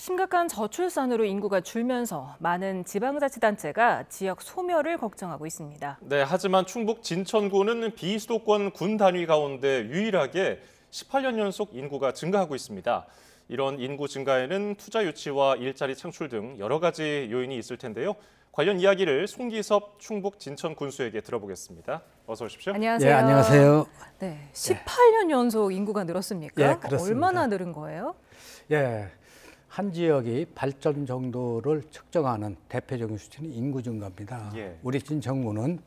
심각한 저출산으로 인구가 줄면서 많은 지방자치단체가 지역 소멸을 걱정하고 있습니다. 네, 하지만 충북 진천구는 비수도권 군 단위 가운데 유일하게 18년 연속 인구가 증가하고 있습니다. 이런 인구 증가에는 투자 유치와 일자리 창출 등 여러 가지 요인이 있을 텐데요. 관련 이야기를 송기섭 충북 진천 군수에게 들어보겠습니다. 어서 오십시오. 안녕하세요. 네, 안녕하세요. 네, 18년 연속 인구가 늘었습니까? 예, 그렇습니다. 얼마나 늘은 거예요? 예, 한 지역이 발전 정도를 측정하는 대표적인 수치는 인구 증가입니다. 예. 우리 진천구는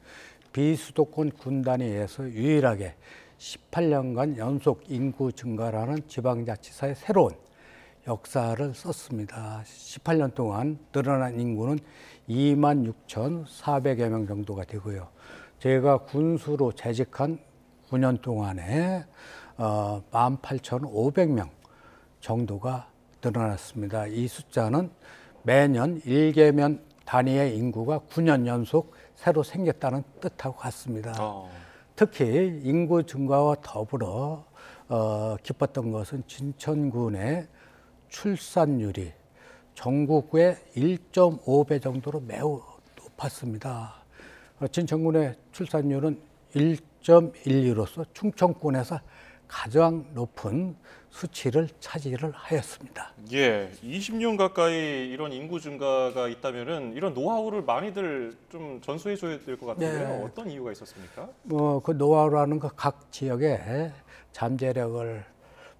비수도권 군 단위에서 유일하게 18년간 연속 인구 증가라는 지방자치사의 새로운 역사를 썼습니다. 18년 동안 늘어난 인구는 26,400여 명 정도가 되고요. 제가 군수로 재직한 9년 동안에 18,500명 정도가 늘어났습니다. 이 숫자는 매년 1개면 단위의 인구가 9년 연속 새로 생겼다는 뜻하고 같습니다. 특히 인구 증가와 더불어 기뻤던 것은 진천군의 출산율이 전국의 1.5배 정도로 매우 높았습니다. 진천군의 출산율은 1.12로서 충청권에서 가장 높은 수치를 차지를 하였습니다. 예, 20년 가까이 이런 인구 증가가 있다면은 이런 노하우를 많이들 좀 전수해 줘야 될 것 같은데요. 네. 어떤 이유가 있었습니까? 그 노하우라는 거 각 지역의 잠재력을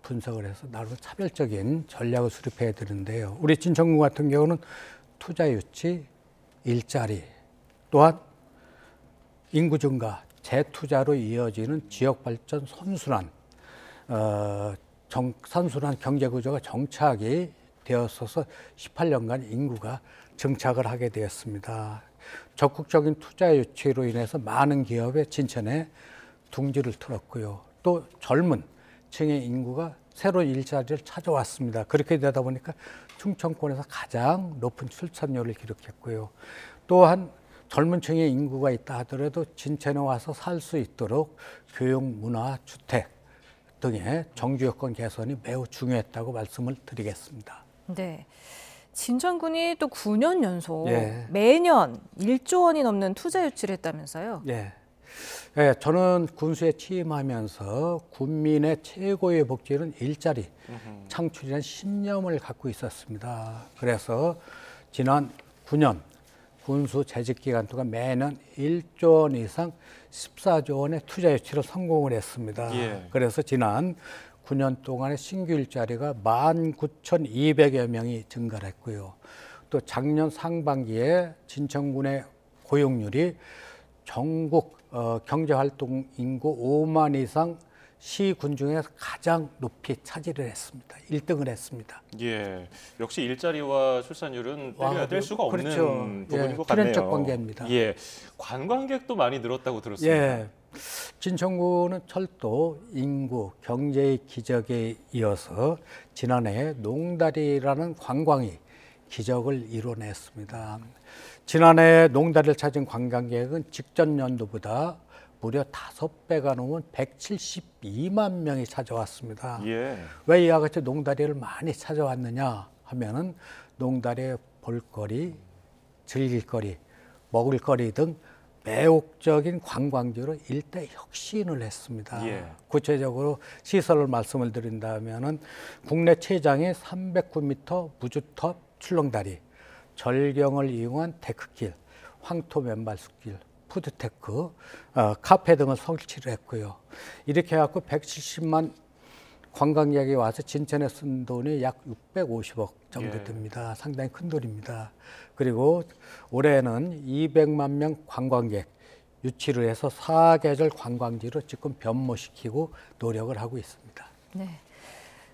분석을 해서 나름 차별적인 전략을 수립해야 되는데요. 우리 진천구 같은 경우는 투자 유치, 일자리, 또한 인구 증가, 재투자로 이어지는 지역 발전 선순환, 선순환 경제 구조가 정착이 되었어서 18년간 인구가 정착을 하게 되었습니다. 적극적인 투자 유치로 인해서 많은 기업의 진천에 둥지를 틀었고요. 또 젊은 층의 인구가 새로운 일자리를 찾아왔습니다. 그렇게 되다 보니까 충청권에서 가장 높은 출산율을 기록했고요. 또한 젊은 층의 인구가 있다 하더라도 진천에 와서 살 수 있도록 교육, 문화, 주택 등의 정주 여건 개선이 매우 중요했다고 말씀을 드리겠습니다. 네. 진천군이 또 9년 연속 예. 매년 1조 원이 넘는 투자 유치를 했다면서요? 예. 예, 저는 군수에 취임하면서 군민의 최고의 복지는 일자리 창출이라는 신념을 갖고 있었습니다. 그래서 지난 9년 군수 재직 기간 동안 매년 1조 원 이상 14조 원의 투자 유치를 성공을 했습니다. 예. 그래서 지난 9년 동안의 신규 일자리가 19,200여 명이 증가를 했고요. 또 작년 상반기에 진천군의 고용률이 전국 경제활동 인구 5만 이상 시군 중에서 가장 높이 차지를 했습니다. 1등을 했습니다. 예, 역시 일자리와 출산율은 빼려야 될 수가 없는 그렇죠. 부분인 예, 것 같네요. 필연적 관계입니다. 예, 관광객도 많이 늘었다고 들었습니다. 예, 진천구는 철도, 인구, 경제의 기적에 이어서 지난해 농다리라는 관광이 기적을 이뤄냈습니다. 지난해 농다리를 찾은 관광객은 직전 연도보다 무려 5배가 넘은 172만 명이 찾아왔습니다. 예. 왜 이와 같이 농다리를 많이 찾아왔느냐 하면은 농다리의 볼거리, 즐길거리, 먹을거리 등 매혹적인 관광지로 일대 혁신을 했습니다. 예. 구체적으로 시설을 말씀을 드린다면은 국내 최장의 309m 무주탑 출렁다리, 절경을 이용한 데크길, 황토 맨발숲길, 푸드테크, 카페 등을 설치를 했고요. 이렇게 해갖고 170만 관광객이 와서 진천에 쓴 돈이 약 650억 정도 예. 됩니다. 상당히 큰 돈입니다. 그리고 올해는 200만 명 관광객 유치를 해서 사계절 관광지로 지금 변모시키고 노력을 하고 있습니다. 네.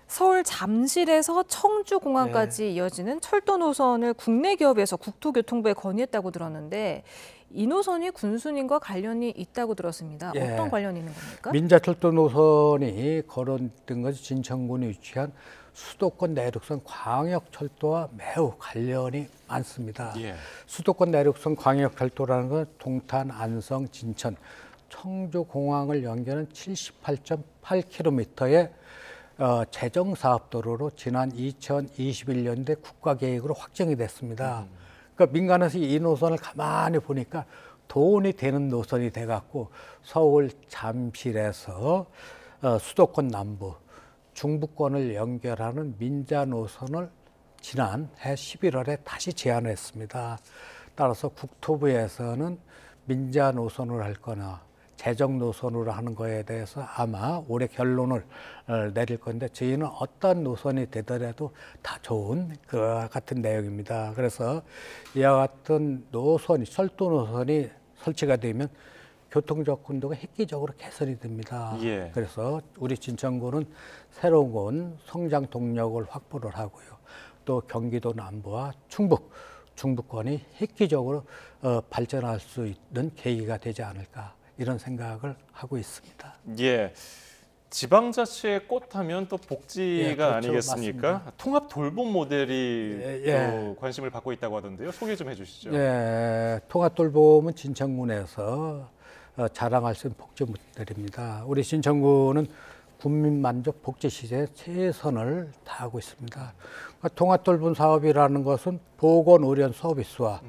서울 잠실에서 청주공항까지 이어지는 철도 노선을 국내 기업에서 국토교통부에 건의했다고 들었는데 이 노선이 군수님과 관련이 있다고 들었습니다. 예. 어떤 관련이 있는 겁니까? 민자철도 노선이 거론된 것이 진천군이 위치한 수도권 내륙선 광역철도와 매우 관련이 많습니다. 예. 수도권 내륙선 광역철도라는 건 동탄, 안성, 진천, 청주공항을 연결하는 78.8km의 재정사업도로로 지난 2021년도에 국가계획으로 확정이 됐습니다. 그러니까 민간에서 이 노선을 가만히 보니까 돈이 되는 노선이 돼갖고 서울 잠실에서 수도권 남부 중부권을 연결하는 민자 노선을 지난해 11월에 다시 제안했습니다. 따라서 국토부에서는 민자 노선을 할 거나 재정 노선으로 하는 거에 대해서 아마 올해 결론을 내릴 건데 저희는 어떤 노선이 되더라도 다 좋은 그 같은 내용입니다. 그래서 이와 같은 노선이 철도 노선이 설치가 되면 교통 접근도가 획기적으로 개선이 됩니다. 예. 그래서 우리 진천구는 새로운 성장 동력을 확보를 하고요. 또 경기도 남부와 중부권이 획기적으로 발전할 수 있는 계기가 되지 않을까 이런 생각을 하고 있습니다. 예. 지방자치의 꽃하면 또 복지가 예, 그렇죠. 아니겠습니까? 맞습니다. 통합 돌봄 모델이 예. 또 관심을 받고 있다고 하던데요. 소개 좀 해주시죠. 네, 통합돌봄은 진천군에서 자랑할 수 있는 복지 모델입니다. 우리 진천군은 국민 만족 복지 시대에 최선을 다하고 있습니다. 통합돌봄 사업이라는 것은 보건 의료 서비스와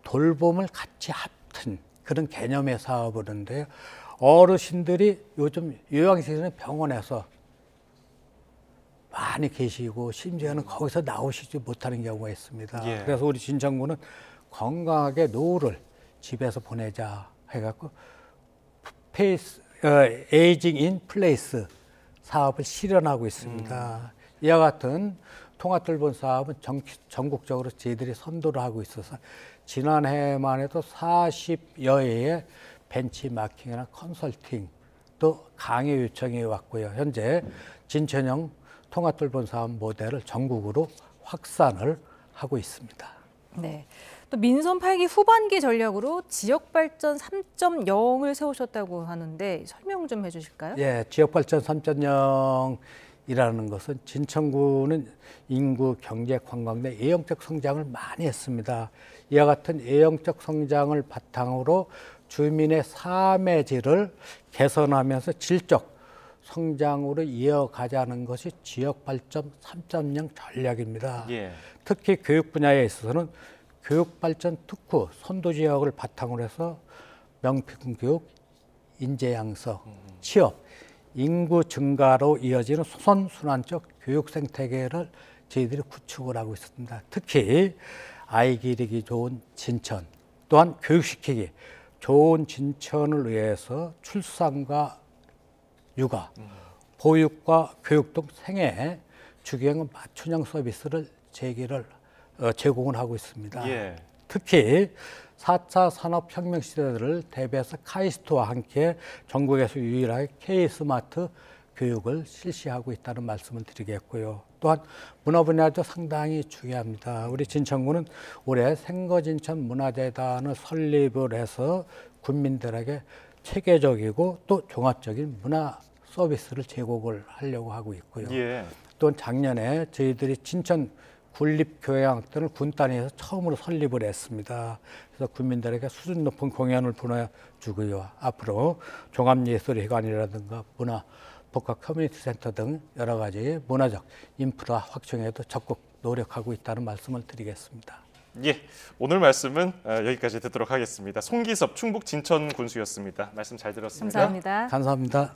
돌봄을 같이 합친 그런 개념의 사업인데요. 어르신들이 요즘 요양시설은 병원에서 많이 계시고 심지어는 거기서 나오시지 못하는 경우가 있습니다. 예. 그래서 우리 진천구는 건강하게 노후를 집에서 보내자 해갖고 에이징 인 플레이스 사업을 실현하고 있습니다. 이와 같은 통합돌봄 사업은 전국적으로 저희들이 선도를 하고 있어서 지난해만 해도 40여 회의 벤치마킹이나 컨설팅 또 강의 요청이 왔고요. 현재 진천형 통합돌봄 사업 모델을 전국으로 확산을 하고 있습니다. 네. 또 민선 8기 후반기 전략으로 지역발전 3.0을 세우셨다고 하는데 설명 좀 해주실까요? 예, 지역발전 3.0이라는 것은 진천구는 인구, 경제, 관광 등 예형적 성장을 많이 했습니다. 이와 같은 예형적 성장을 바탕으로 주민의 삶의 질을 개선하면서 질적 성장으로 이어가자는 것이 지역발전 3.0 전략입니다. 예. 특히 교육 분야에 있어서는 교육발전 특구 선도지역을 바탕으로 해서 명품교육, 인재양성, 취업, 인구 증가로 이어지는 선순환적 교육 생태계를 저희들이 구축을 하고 있습니다. 특히 아이 기르기 좋은 진천, 또한 교육시키기 좋은 진천을 위해서 출산과 육아, 보육과 교육 등 생애 주기형 맞춤형 서비스를 제공을 하고 있습니다. 예. 특히 4차 산업혁명 시대를 대비해서 카이스트와 함께 전국에서 유일하게 K-스마트 교육을 실시하고 있다는 말씀을 드리겠고요. 또한 문화 분야도 상당히 중요합니다. 우리 진천구는 올해 생거진천 문화재단을 설립을 해서 국민들에게 체계적이고 또 종합적인 문화 서비스를 제공을 하려고 하고 있고요. 예. 또 작년에 저희들이 진천 군립교향악단을 군 단위에서 처음으로 설립을 했습니다. 그래서 국민들에게 수준 높은 공연을 보내주고요. 앞으로 종합예술회관이라든가 문화, 복합 커뮤니티 센터 등 여러 가지 문화적 인프라 확충에도 적극 노력하고 있다는 말씀을 드리겠습니다. 예. 오늘 말씀은 여기까지 듣도록 하겠습니다. 송기섭 충북 진천 군수였습니다. 말씀 잘 들었습니다. 감사합니다. 감사합니다.